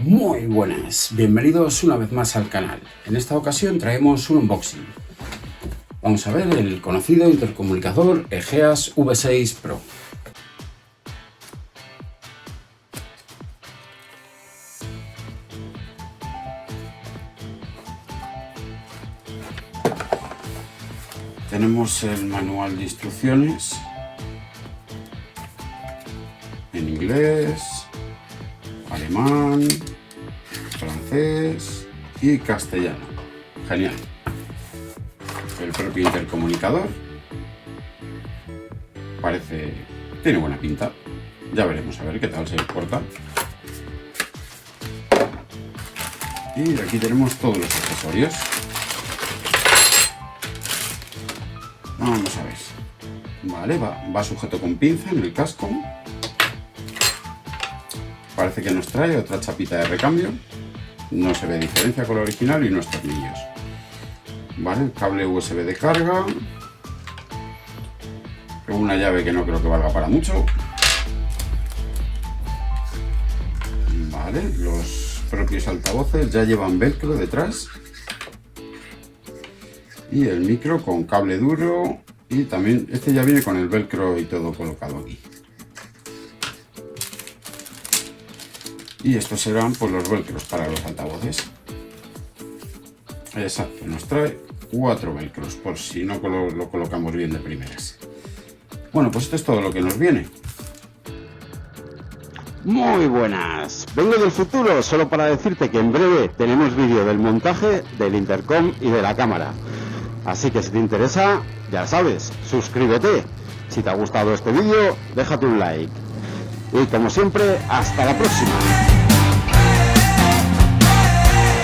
Muy buenas, bienvenidos una vez más al canal. En esta ocasión traemos un unboxing. Vamos a ver el conocido intercomunicador Egeas V6 Pro. Tenemos el manual de instrucciones en inglés, alemán, francés y castellano. Genial. El propio intercomunicador tiene buena pinta. Ya veremos a ver qué tal se porta. Y aquí tenemos todos los accesorios. Vamos a ver. Vale, va sujeto con pinza en el casco. Parece que nos trae otra chapita de recambio. No se ve diferencia con la original y unos tornillos. Vale, el cable USB de carga. Una llave que no creo que valga para mucho. Vale, los propios altavoces ya llevan velcro detrás. Y el micro con cable duro. Y también este ya viene con el velcro y todo colocado aquí. Y estos serán pues los velcros para los altavoces. Exacto, nos trae 4 velcros por si no lo colocamos bien de primeras. Bueno, pues esto es todo lo que nos viene. Muy buenas, vengo del futuro solo para decirte que en breve tenemos vídeo del montaje del intercom y de la cámara. Así que si te interesa, ya sabes, suscríbete. Si te ha gustado este vídeo, déjate un like. Y como siempre, hasta la próxima.